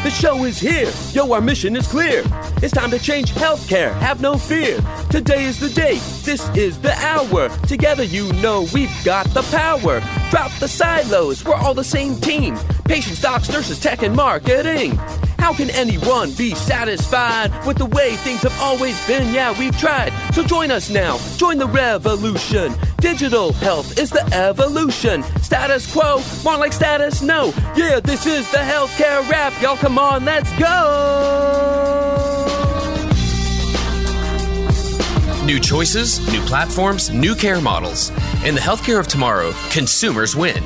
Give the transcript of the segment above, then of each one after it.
The show is here. Yo, our mission is clear. It's time to change healthcare. Have no fear. Today is the day. This is the hour. Together, you know we've got the power. Drop the silos. We're all the same team. Patients, docs, nurses, tech, and marketing. How can anyone be satisfied with the way things have always been? Yeah, we've tried. So join us now. Join the revolution. Digital health is the evolution. Status quo, more like status no. Yeah, this is the healthcare rap. Y'all come on, let's go. New choices, new platforms, new care models. In the healthcare of tomorrow, consumers win.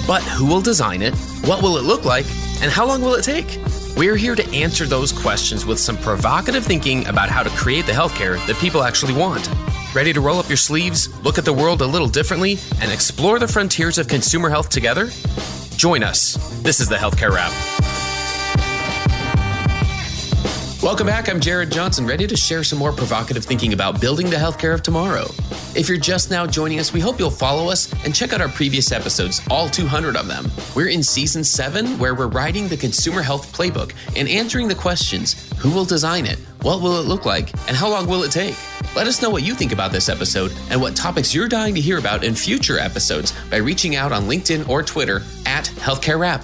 But who will design it? What will it look like? And how long will it take? We're here to answer those questions with some provocative thinking about how to create the healthcare that people actually want. Ready to roll up your sleeves, look at the world a little differently, and explore the frontiers of consumer health together? Join us. This is the Healthcare Wrap. Welcome back. I'm Jared Johnson, ready to share some more provocative thinking about building the healthcare of tomorrow. If you're just now joining us, we hope you'll follow us and check out our previous episodes, all 200 of them. We're in Season 7, where we're writing the consumer health playbook and answering the questions: who will design it? What will it look like? And how long will it take? Let us know what you think about this episode and what topics you're dying to hear about in future episodes by reaching out on LinkedIn or Twitter at Healthcare Wrap.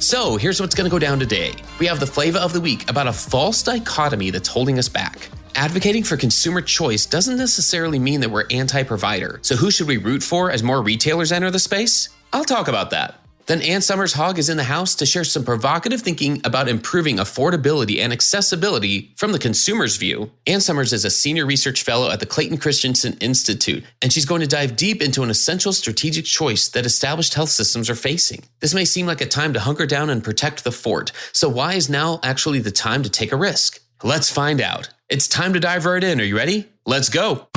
So here's what's going to go down today. We have the Flava of the week about a false dichotomy that's holding us back. Advocating for consumer choice doesn't necessarily mean that we're anti-provider. So who should we root for as more retailers enter the space? I'll talk about that. Then Somers Hogg is in the house to share some provocative thinking about improving affordability and accessibility from the consumer's view. Somers is a senior research fellow at the Clayton Christensen Institute, and she's going to dive deep into an essential strategic choice that established health systems are facing. This may seem like a time to hunker down and protect the fort. So why is now actually the time to take a risk? Let's find out. It's time to dive right in. Are you ready? Let's go.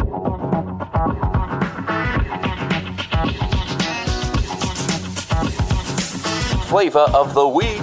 Flava of the week.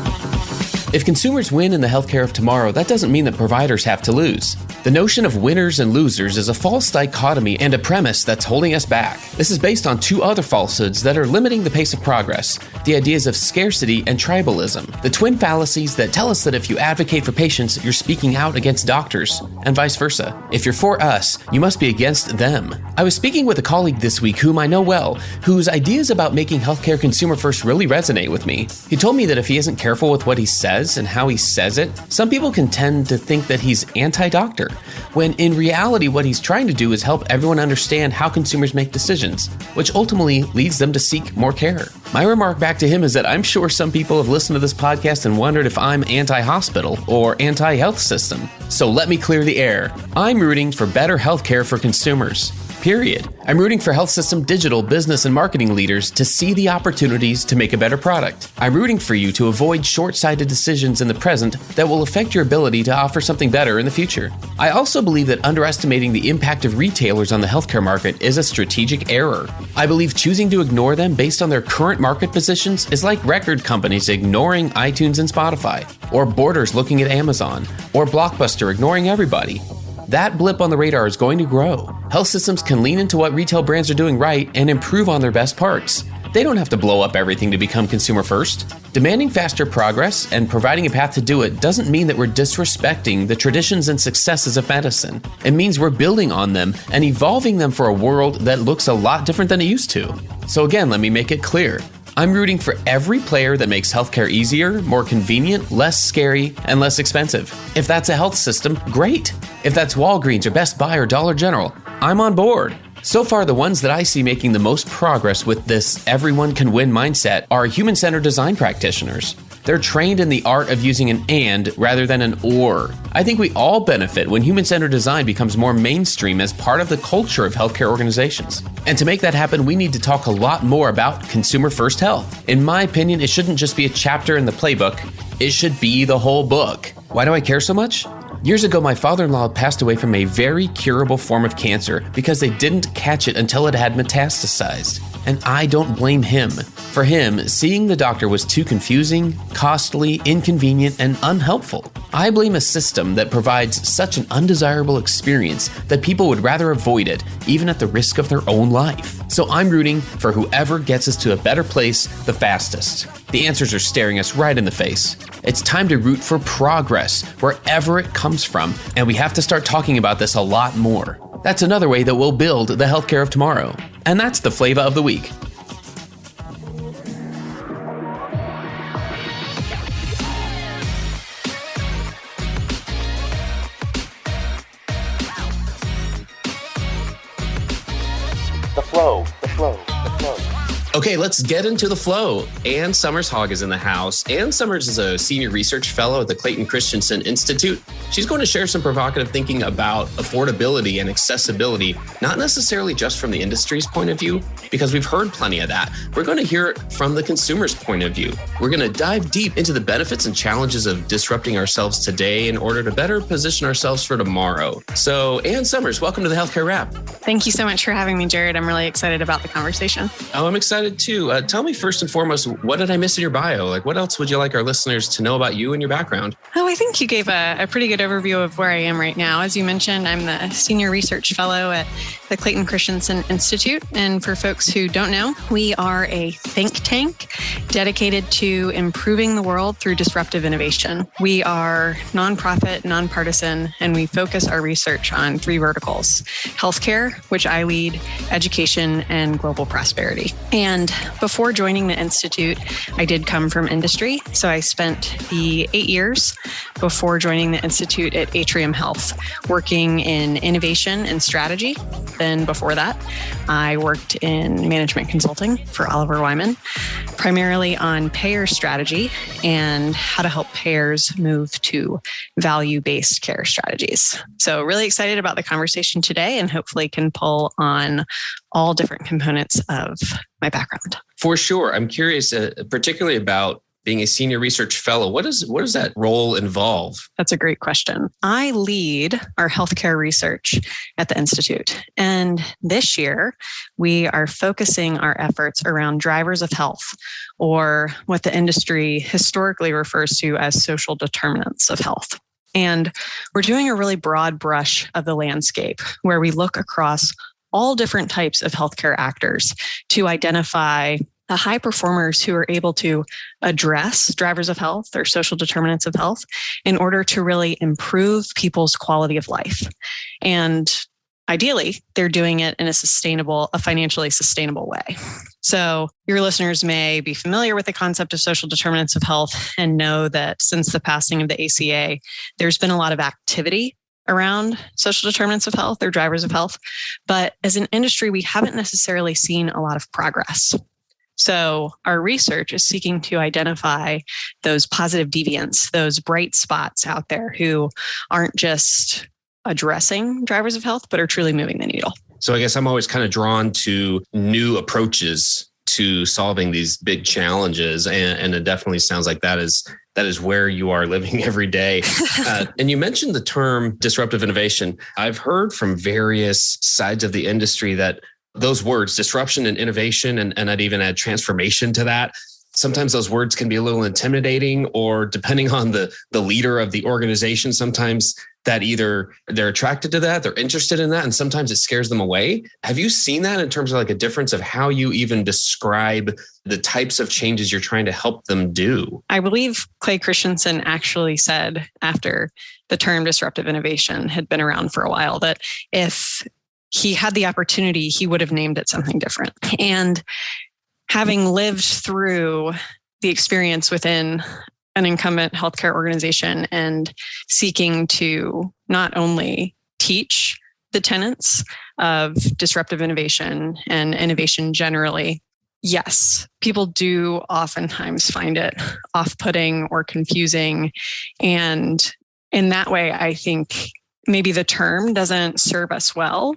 If consumers win in the healthcare of tomorrow, that doesn't mean that providers have to lose. The notion of winners and losers is a false dichotomy and a premise that's holding us back. This is based on two other falsehoods that are limiting the pace of progress: the ideas of scarcity and tribalism, the twin fallacies that tell us that if you advocate for patients, you're speaking out against doctors, and vice versa. If you're for us, you must be against them. I was speaking with a colleague this week whom I know well, whose ideas about making healthcare consumer first really resonate with me. He told me that if he isn't careful with what he says and how he says it, some people can tend to think that he's anti-doctor, when in reality what he's trying to do is help everyone understand how consumers make decisions, which ultimately leads them to seek more care. My remark back to him is that I'm sure some people have listened to this podcast and wondered if I'm anti-hospital or anti-health system. So let me clear the air. I'm rooting for better healthcare for consumers. Period. I'm rooting for health system, digital, business, and marketing leaders to see the opportunities to make a better product. I'm rooting for you to avoid short-sighted decisions in the present that will affect your ability to offer something better in the future. I also believe that underestimating the impact of retailers on the healthcare market is a strategic error. I believe choosing to ignore them based on their current market positions is like record companies ignoring iTunes and Spotify, or Borders looking at Amazon, or Blockbuster ignoring everybody. That blip on the radar is going to grow. Health systems can lean into what retail brands are doing right and improve on their best parts. They don't have to blow up everything to become consumer first. Demanding faster progress and providing a path to do it doesn't mean that we're disrespecting the traditions and successes of medicine. It means we're building on them and evolving them for a world that looks a lot different than it used to. So again, let me make it clear. I'm rooting for every player that makes healthcare easier, more convenient, less scary, and less expensive. If that's a health system, great. If that's Walgreens or Best Buy or Dollar General, I'm on board. So far, the ones that I see making the most progress with this everyone can win mindset are human-centered design practitioners. They're trained in the art of using an and rather than an or. I think we all benefit when human-centered design becomes more mainstream as part of the culture of healthcare organizations. And to make that happen, we need to talk a lot more about consumer-first health. In my opinion, it shouldn't just be a chapter in the playbook. It should be the whole book. Why do I care so much? Years ago, my father-in-law passed away from a very curable form of cancer because they didn't catch it until it had metastasized. And I don't blame him. For him, seeing the doctor was too confusing, costly, inconvenient, and unhelpful. I blame a system that provides such an undesirable experience that people would rather avoid it, even at the risk of their own life. So I'm rooting for whoever gets us to a better place the fastest. The answers are staring us right in the face. It's time to root for progress, wherever it comes from, and we have to start talking about this a lot more. That's another way that we'll build the healthcare of tomorrow. And that's the Flava of the week. Okay, let's get into the flow. Ann Somers Hogg is in the house. Ann Somers is a senior research fellow at the Clayton Christensen Institute. She's going to share some provocative thinking about affordability and accessibility, not necessarily just from the industry's point of view, because we've heard plenty of that. We're going to hear it from the consumer's point of view. We're going to dive deep into the benefits and challenges of disrupting ourselves today in order to better position ourselves for tomorrow. So, Ann Somers, welcome to the Healthcare Wrap. Thank you so much for having me, Jared. I'm really excited about the conversation. Oh, I'm excited too. Tell me first and foremost, what did I miss in your bio? Like, what else would you like our listeners to know about you and your background? Oh, I think you gave a pretty good overview of where I am right now. As you mentioned, I'm the Senior Research Fellow at the Clayton Christensen Institute. And for folks who don't know, we are a think tank dedicated to improving the world through disruptive innovation. We are nonprofit, nonpartisan, and we focus our research on three verticals: healthcare, which I lead, education, and global prosperity. And before joining the Institute, I did come from industry. So I spent the 8 years before joining the Institute at Atrium Health, working in innovation and strategy. Then before that, I worked in management consulting for Oliver Wyman, primarily on payer strategy and how to help payers move to value-based care strategies. So really excited about the conversation today and hopefully can pull on all different components of my background. For sure. I'm curious, particularly about being a senior research fellow. What does that role involve? That's a great question. I lead our healthcare research at the Institute. And this year, we are focusing our efforts around drivers of health, or what the industry historically refers to as social determinants of health. And we're doing a really broad brush of the landscape where we look across all different types of healthcare actors to identify the high performers who are able to address drivers of health or social determinants of health in order to really improve people's quality of life. And ideally, they're doing it in a financially sustainable way. So your listeners may be familiar with the concept of social determinants of health and know that since the passing of the ACA, there's been a lot of activity around social determinants of health or drivers of health. But as an industry, we haven't necessarily seen a lot of progress. So our research is seeking to identify those positive deviants, those bright spots out there who aren't just addressing drivers of health, but are truly moving the needle. So I guess I'm always kind of drawn to new approaches to solving these big challenges. And it definitely sounds like that is where you are living every day. And you mentioned the term disruptive innovation. I've heard from various sides of the industry that those words, disruption and innovation, and I'd even add transformation to that. Sometimes those words can be a little intimidating, or depending on the leader of the organization, sometimes that either they're attracted to that, they're interested in that, and sometimes it scares them away. Have you seen that in terms of like a difference of how you even describe the types of changes you're trying to help them do? I believe Clay Christensen actually said after the term disruptive innovation had been around for a while that if he had the opportunity, he would have named it something different. And having lived through the experience within an incumbent healthcare organization and seeking to not only teach the tenets of disruptive innovation and innovation generally, yes, people do oftentimes find it off-putting or confusing. And in that way, I think maybe the term doesn't serve us well.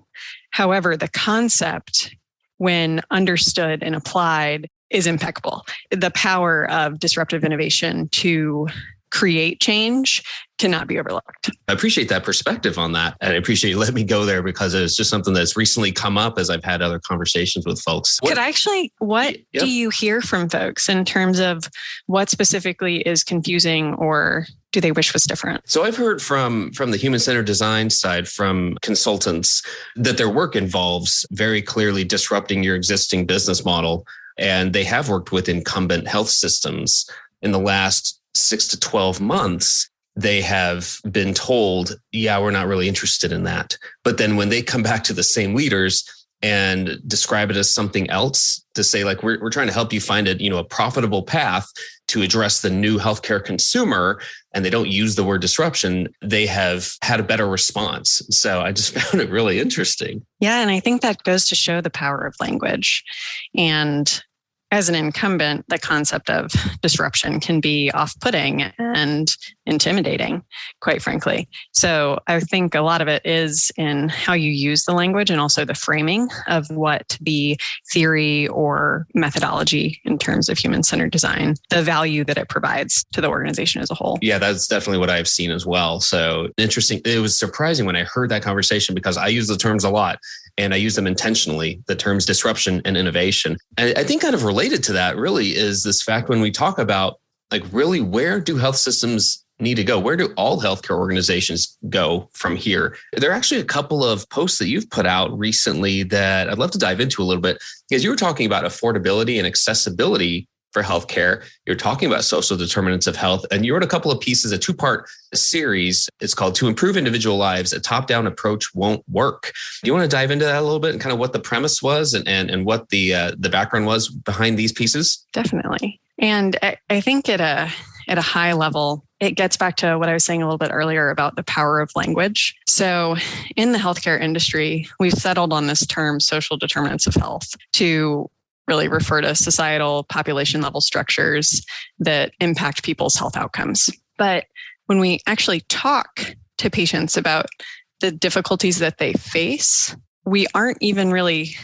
However, the concept, when understood and applied, is impeccable. The power of disruptive innovation to create change cannot be overlooked. I appreciate that perspective on that. And I appreciate you letting me go there because it's just something that's recently come up as I've had other conversations with folks. What do you hear from folks in terms of what specifically is confusing or do they wish was different? So I've heard from the human-centered design side, from consultants, that their work involves very clearly disrupting your existing business model. And they have worked with incumbent health systems. In the last 6 to 12 months, they have been told, yeah, we're not really interested in that. But then when they come back to the same leaders and describe it as something else, to say like, we're trying to help you find a profitable path to address the new healthcare consumer, and they don't use the word disruption, they have had a better response. So I just found it really interesting. Yeah. And I think that goes to show the power of language. And as an incumbent, the concept of disruption can be off-putting and intimidating, quite frankly. So I think a lot of it is in how you use the language and also the framing of what the theory or methodology in terms of human-centered design, the value that it provides to the organization as a whole. Yeah, that's definitely what I've seen as well. So interesting. It was surprising when I heard that conversation because I use the terms a lot. And I use them intentionally, the terms disruption and innovation. And I think kind of related to that really is this fact when we talk about like really where do health systems need to go? Where do all healthcare organizations go from here? There are actually a couple of posts that you've put out recently that I'd love to dive into a little bit because you were talking about affordability and accessibility for healthcare. You're talking about social determinants of health, and you wrote a couple of pieces, a 2-part series. It's called To Improve Individual Lives, a top-down approach won't work. Do you want to dive into that a little bit and kind of what the premise was and what the background was behind these pieces? Definitely. And I think at a high level, it gets back to what I was saying a little bit earlier about the power of language. So in the healthcare industry, we've settled on this term social determinants of health to really refer to societal population level structures that impact people's health outcomes. But when we actually talk to patients about the difficulties that they face, we aren't even really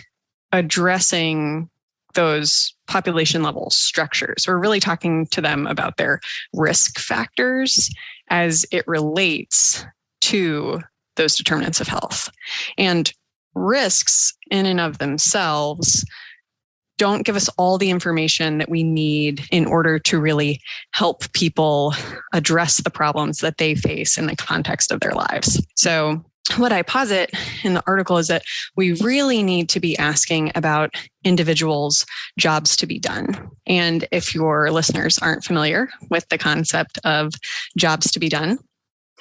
addressing those population level structures. We're really talking to them about their risk factors as it relates to those determinants of health. And risks in and of themselves don't give us all the information that we need in order to really help people address the problems that they face in the context of their lives. So what I posit in the article is that we really need to be asking about individuals' jobs to be done. And if your listeners aren't familiar with the concept of jobs to be done,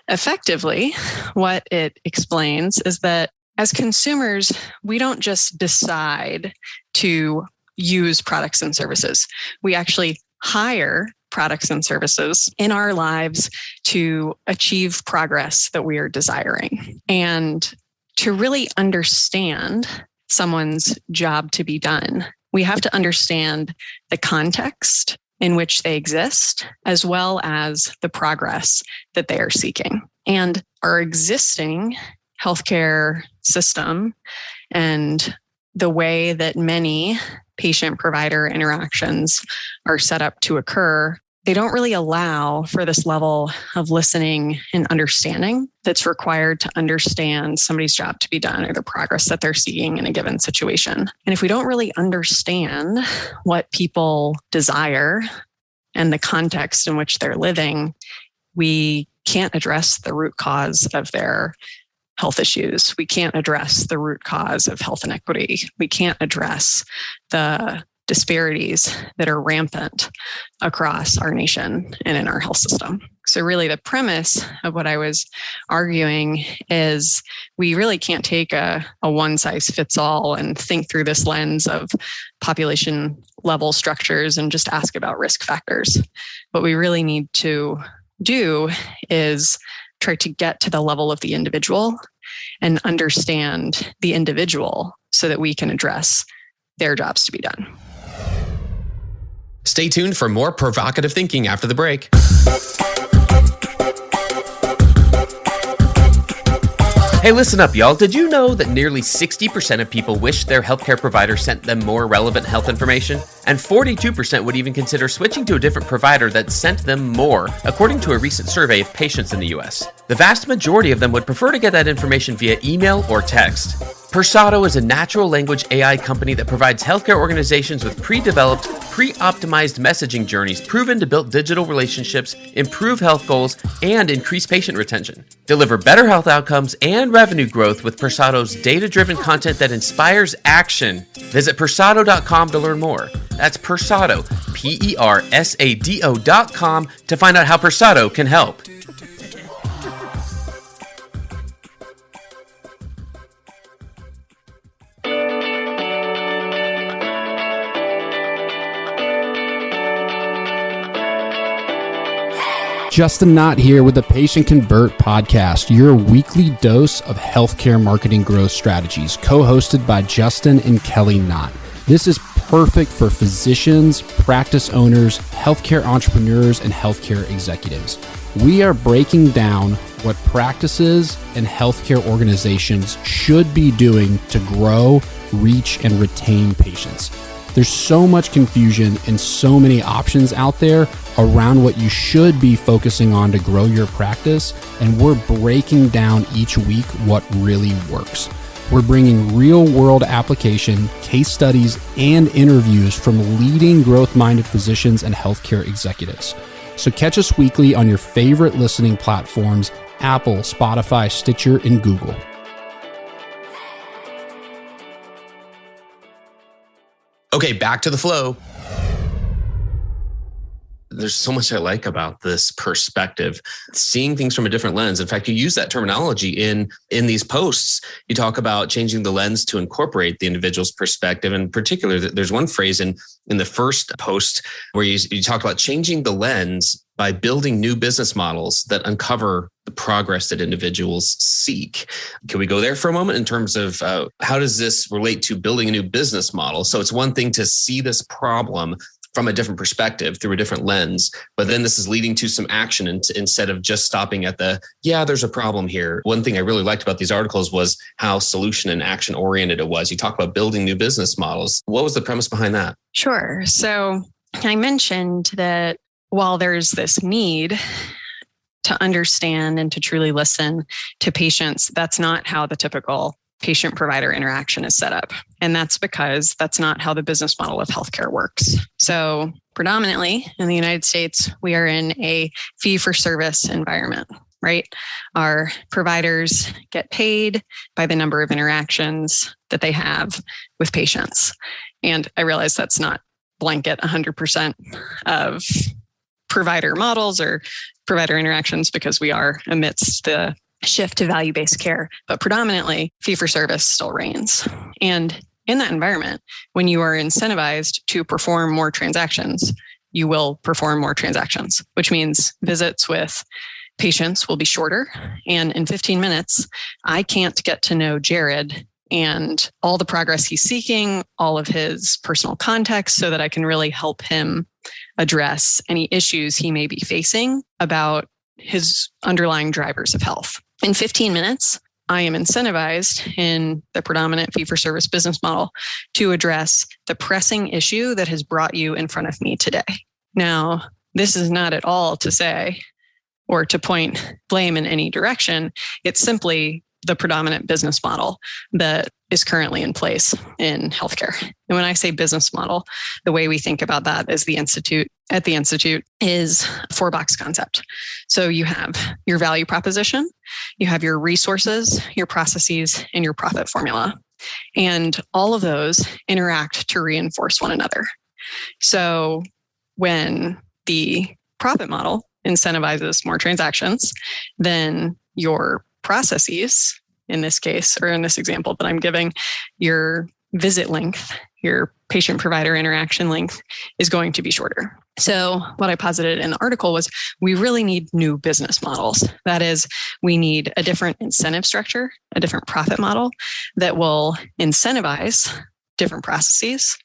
effectively, what it explains is that as consumers, we don't just decide to use products and services. We actually hire products and services in our lives to achieve progress that we are desiring. And to really understand someone's job to be done, we have to understand the context in which they exist, as well as the progress that they are seeking. And our existing healthcare system and the way that many patient-provider interactions are set up to occur, they don't really allow for this level of listening and understanding that's required to understand somebody's job to be done or the progress that they're seeking in a given situation. And if we don't really understand what people desire and the context in which they're living, we can't address the root cause of their health issues. We can't address the root cause of health inequity. We can't address the disparities that are rampant across our nation and in our health system. So really the premise of what I was arguing is we really can't take a one size fits all and think through this lens of population level structures and just ask about risk factors. What we really need to do is try to get to the level of the individual and understand the individual so that we can address their jobs to be done. Stay tuned for more provocative thinking after the break. Hey, listen up, y'all. Did you know that nearly 60% of people wish their healthcare provider sent them more relevant health information? And 42% would even consider switching to a different provider that sent them more, according to a recent survey of patients in the US. The vast majority of them would prefer to get that information via email or text. Persado is a natural language AI company that provides healthcare organizations with pre-developed, pre-optimized messaging journeys proven to build digital relationships, improve health goals, and increase patient retention. Deliver better health outcomes and revenue growth with Persado's data-driven content that inspires action. Visit persado.com to learn more. That's Persado, Persado.com, to find out how Persado can help. Justin Knott here with the Patient Convert podcast, your weekly dose of healthcare marketing growth strategies, co-hosted by Justin and Kelly Knott. This is perfect for physicians, practice owners, healthcare entrepreneurs, and healthcare executives. We are breaking down what practices and healthcare organizations should be doing to grow, reach, and retain patients. There's so much confusion and so many options out there around what you should be focusing on to grow your practice, and we're breaking down each week what really works. We're bringing real-world application, case studies, and interviews from leading growth-minded physicians and healthcare executives. So catch us weekly on your favorite listening platforms: Apple, Spotify, Stitcher, and Google. Okay, back to the flow. There's so much I like about this perspective, seeing things from a different lens. In fact, you use that terminology in these posts. You talk about changing the lens to incorporate the individual's perspective. In particular, there's one phrase in the first post where you talk about changing the lens by building new business models that uncover the progress that individuals seek. Can we go there for a moment in terms of how does this relate to building a new business model? So it's one thing to see this problem from a different perspective through a different lens, but then this is leading to some action instead of just stopping at there's a problem here. One thing I really liked about these articles was how solution and action oriented it was. You talk about building new business models. What was the premise behind that? Sure. So I mentioned that while there's this need to understand and to truly listen to patients, that's not how the typical patient-provider interaction is set up. And that's because that's not how the business model of healthcare works. So predominantly in the United States, we are in a fee-for-service environment, right? Our providers get paid by the number of interactions that they have with patients. And I realize that's not blanket 100% of provider models or provider interactions, because we are amidst the shift to value-based care, but predominantly fee-for-service still reigns. And in that environment, when you are incentivized to perform more transactions, you will perform more transactions, which means visits with patients will be shorter. And in 15 minutes, I can't get to know Jared and all the progress he's seeking, all of his personal context, so that I can really help him address any issues he may be facing about his underlying drivers of health. In 15 minutes, I am incentivized in the predominant fee-for-service business model to address the pressing issue that has brought you in front of me today. Now, this is not at all to say or to point blame in any direction. It's simply the predominant business model that is currently in place in healthcare. And when I say business model, the way we think about that is the Institute is a 4-box concept. So you have your value proposition, you have your resources, your processes, and your profit formula. And all of those interact to reinforce one another. So when the profit model incentivizes more transactions, then your processes, in this case, or in this example that I'm giving, your visit length, your patient-provider interaction length is going to be shorter. So what I posited in the article was we really need new business models. That is, we need a different incentive structure, a different profit model that will incentivize different processes.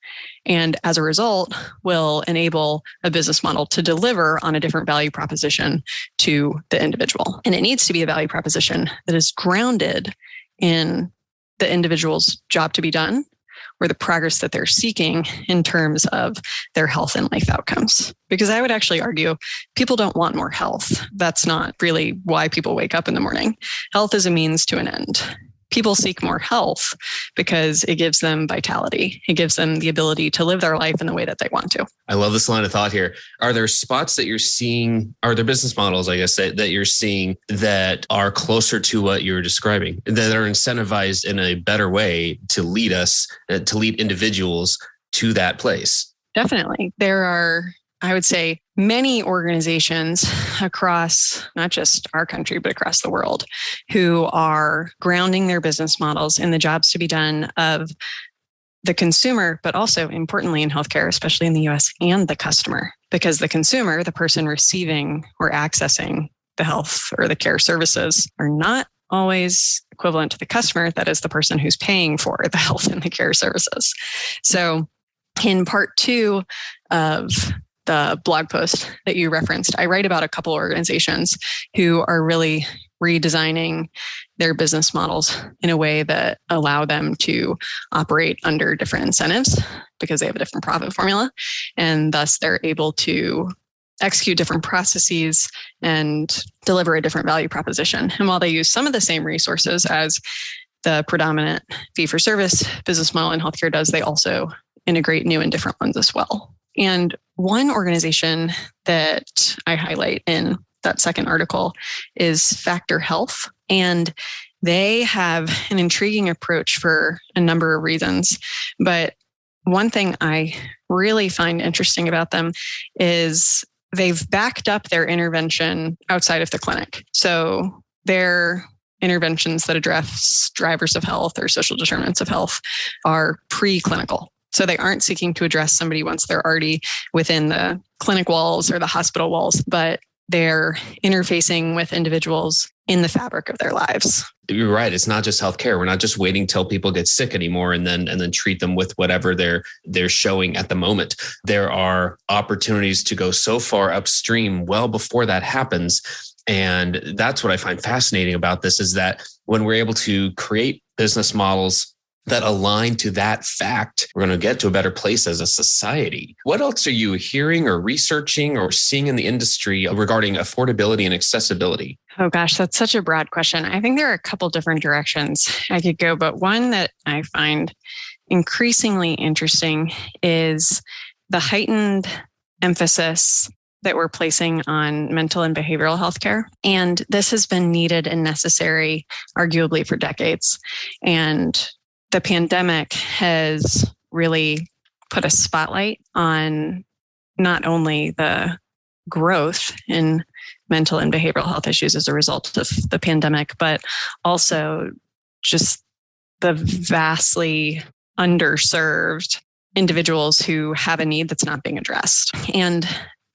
And as a result, will enable a business model to deliver on a different value proposition to the individual. And it needs to be a value proposition that is grounded in the individual's job to be done, or the progress that they're seeking in terms of their health and life outcomes. Because I would actually argue people don't want more health. That's not really why people wake up in the morning. Health is a means to an end. People seek more health because it gives them vitality. It gives them the ability to live their life in the way that they want to. I love this line of thought here. Are there spots that you're seeing, are there business models, I guess, that you're seeing that are closer to what you're describing, that are incentivized in a better way to lead us, to lead individuals to that place? Definitely. There are, I would say, many organizations across not just our country, but across the world who are grounding their business models in the jobs to be done of the consumer, but also importantly in healthcare, especially in the US, and the customer. Because the consumer, the person receiving or accessing the health or the care services, are not always equivalent to the customer, that is the person who's paying for the health and the care services. So in part 2 of the blog post that you referenced, I write about a couple organizations who are really redesigning their business models in a way that allow them to operate under different incentives because they have a different profit formula. And thus they're able to execute different processes and deliver a different value proposition. And while they use some of the same resources as the predominant fee-for-service business model in healthcare does, they also integrate new and different ones as well. And one organization that I highlight in that second article is Factor Health. And they have an intriguing approach for a number of reasons. But one thing I really find interesting about them is they've backed up their intervention outside of the clinic. So their interventions that address drivers of health or social determinants of health are preclinical. So they aren't seeking to address somebody once they're already within the clinic walls or the hospital walls, but they're interfacing with individuals in the fabric of their lives. You're right. It's not just healthcare. We're not just waiting till people get sick anymore and then treat them with whatever they're showing at the moment. There are opportunities to go so far upstream well before that happens. And that's what I find fascinating about this, is that when we're able to create business models that align to that fact, we're going to get to a better place as a society. What else are you hearing or researching or seeing in the industry regarding affordability and accessibility? Oh gosh, that's such a broad question. I think there are a couple different directions I could go, but one that I find increasingly interesting is the heightened emphasis that we're placing on mental and behavioral health care. And this has been needed and necessary, arguably, for decades. And the pandemic has really put a spotlight on not only the growth in mental and behavioral health issues as a result of the pandemic, but also just the vastly underserved individuals who have a need that's not being addressed. And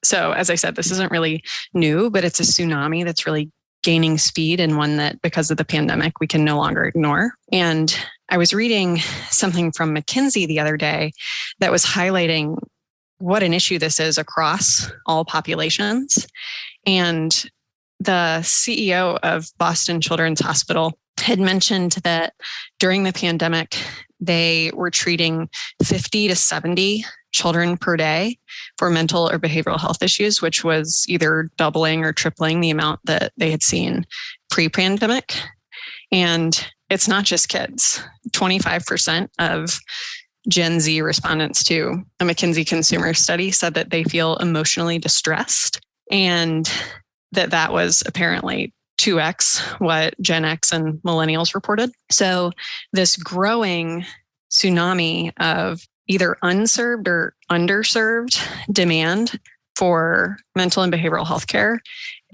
so, as I said, this isn't really new, but it's a tsunami that's really gaining speed, and one that, because of the pandemic, we can no longer ignore. And I was reading something from McKinsey the other day that was highlighting what an issue this is across all populations. And the CEO of Boston Children's Hospital had mentioned that during the pandemic, they were treating 50 to 70 children per day for mental or behavioral health issues, which was either doubling or tripling the amount that they had seen pre-pandemic. And it's not just kids. 25% of Gen Z respondents to a McKinsey consumer study said that they feel emotionally distressed, and that was apparently 2x what Gen X and millennials reported. So this growing tsunami of either unserved or underserved demand for mental and behavioral health care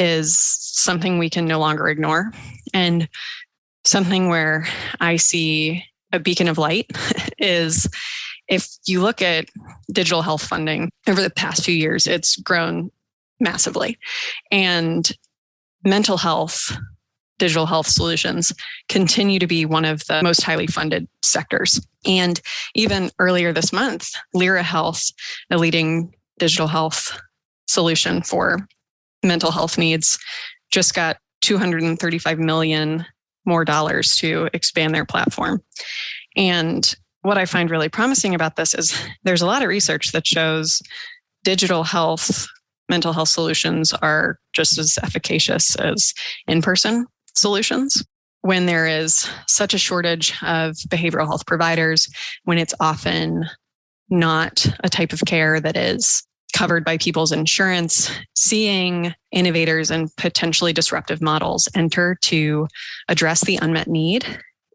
is something we can no longer ignore, and something where I see a beacon of light is if you look at digital health funding over the past few years, it's grown massively. And mental health digital health solutions continue to be one of the most highly funded sectors. And even earlier this month, Lyra Health, a leading digital health solution for mental health needs, just got $235 million more dollars to expand their platform. And what I find really promising about this is there's a lot of research that shows digital health, mental health solutions are just as efficacious as in-person solutions. When there is such a shortage of behavioral health providers, when it's often not a type of care that is covered by people's insurance, seeing innovators and potentially disruptive models enter to address the unmet need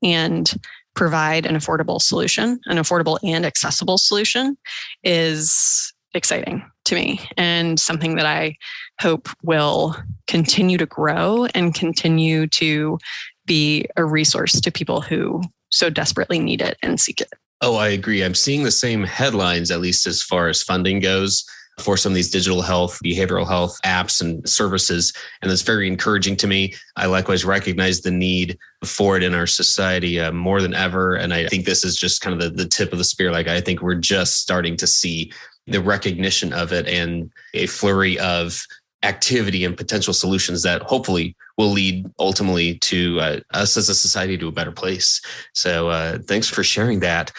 and provide an affordable solution, an affordable and accessible solution, is exciting to me and something that I hope will continue to grow and continue to be a resource to people who so desperately need it and seek it. Oh, I agree. I'm seeing the same headlines, at least as far as funding goes, for some of these digital health, behavioral health apps and services. And that's very encouraging to me. I likewise recognize the need for it in our society more than ever. And I think this is just kind of the tip of the spear. Like, I think we're just starting to see the recognition of it and a flurry of activity and potential solutions that hopefully will lead ultimately to us as a society to a better place. So thanks for sharing that.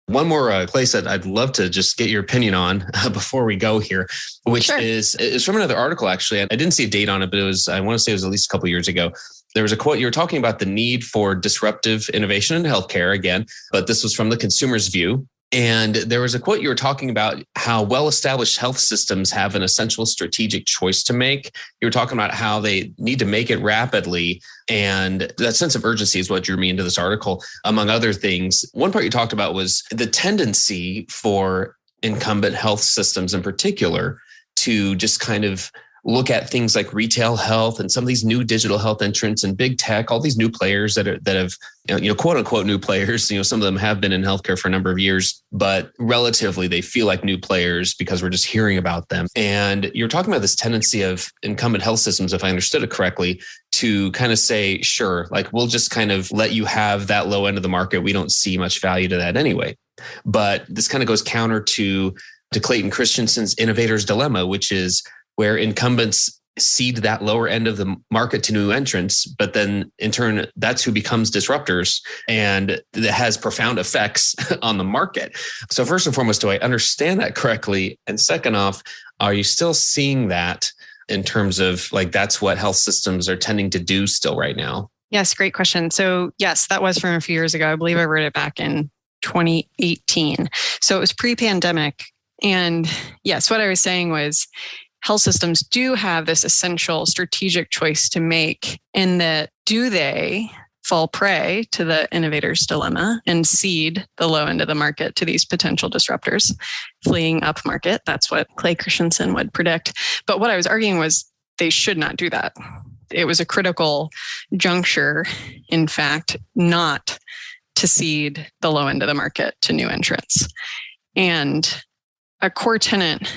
One more place that I'd love to just get your opinion on before we go here, which Sure. is from another article, actually. I didn't see a date on it, but I want to say it was at least a couple of years ago. There was a quote. You were talking about the need for disruptive innovation in healthcare again, but this was from the consumer's view. And there was a quote you were talking about how well-established health systems have an essential strategic choice to make. You were talking about how they need to make it rapidly. And that sense of urgency is what drew me into this article, among other things. One part you talked about was the tendency for incumbent health systems in particular to just kind of look at things like retail health and some of these new digital health entrants and big tech, all these new players that have, quote unquote, new players. Some of them have been in healthcare for a number of years, but relatively they feel like new players because we're just hearing about them. And you're talking about this tendency of incumbent health systems, if I understood it correctly, to kind of say, sure, like we'll just kind of let you have that low end of the market. We don't see much value to that anyway. But this kind of goes counter to Clayton Christensen's innovator's dilemma, which is where incumbents cede that lower end of the market to new entrants, but then in turn, that's who becomes disruptors, and that has profound effects on the market. So first and foremost, do I understand that correctly? And second off, are you still seeing that in terms of like, that's what health systems are tending to do still right now? Yes, great question. So yes, that was from a few years ago. I believe I wrote it back in 2018. So it was pre-pandemic. And yes, what I was saying was, health systems do have this essential strategic choice to make in that, do they fall prey to the innovator's dilemma and cede the low end of the market to these potential disruptors fleeing up market? That's what Clay Christensen would predict. But what I was arguing was they should not do that. It was a critical juncture, in fact, not to cede the low end of the market to new entrants. And a core tenet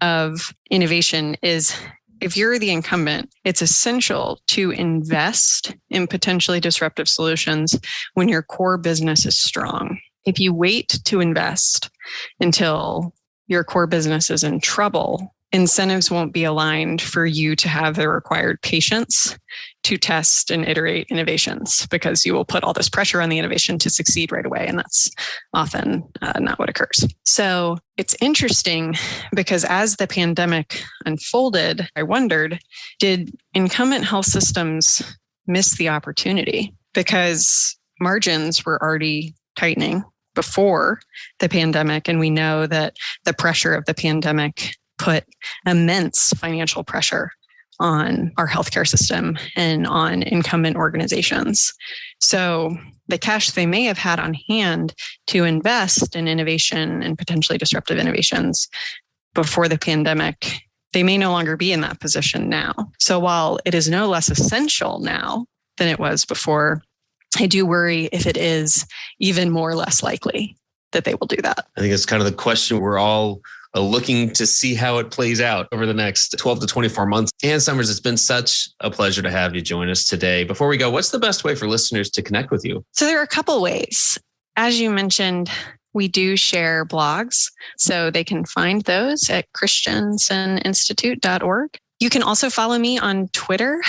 of innovation is, if you're the incumbent, it's essential to invest in potentially disruptive solutions when your core business is strong. If you wait to invest until your core business is in trouble, incentives won't be aligned for you to have the required patience to test and iterate innovations, because you will put all this pressure on the innovation to succeed right away. And that's often not what occurs. So it's interesting because as the pandemic unfolded, I wondered, did incumbent health systems miss the opportunity? Because margins were already tightening before the pandemic. And we know that the pressure of the pandemic put immense financial pressure on our healthcare system and on incumbent organizations. So the cash they may have had on hand to invest in innovation and potentially disruptive innovations before the pandemic, they may no longer be in that position now. So while it is no less essential now than it was before, I do worry if it is even more or less likely that they will do that. I think it's kind of the question we're all looking to see how it plays out over the next 12 to 24 months. Ann Somers, it's been such a pleasure to have you join us today. Before we go, what's the best way for listeners to connect with you? So there are a couple ways. As you mentioned, we do share blogs, so they can find those at christenseninstitute.org. You can also follow me on Twitter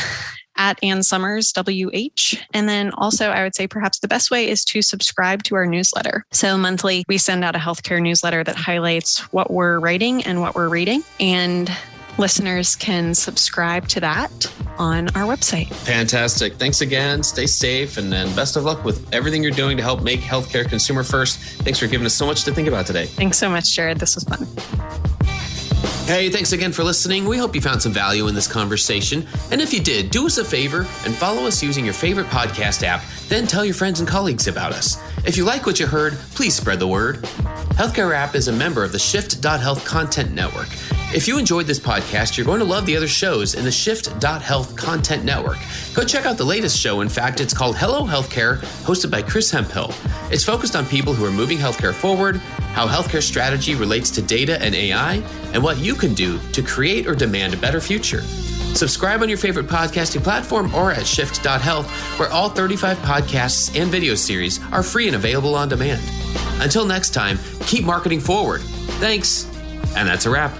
at Ann Somers, WH. And then also, I would say perhaps the best way is to subscribe to our newsletter. So monthly, we send out a healthcare newsletter that highlights what we're writing and what we're reading. And listeners can subscribe to that on our website. Fantastic. Thanks again. Stay safe, and then best of luck with everything you're doing to help make healthcare consumer first. Thanks for giving us so much to think about today. Thanks so much, Jared. This was fun. Hey, thanks again for listening. We hope you found some value in this conversation. And if you did, do us a favor and follow us using your favorite podcast app. Then tell your friends and colleagues about us. If you like what you heard, please spread the word. Healthcare App is a member of the Shift.Health Content Network. If you enjoyed this podcast, you're going to love the other shows in the Shift.Health Content Network. Go check out the latest show. In fact, it's called Hello Healthcare, hosted by Chris Hemphill. It's focused on people who are moving healthcare forward, how healthcare strategy relates to data and AI, and what you can do to create or demand a better future. Subscribe on your favorite podcasting platform or at Shift.Health, where all 35 podcasts and video series are free and available on demand. Until next time, keep marketing forward. Thanks. And that's a wrap.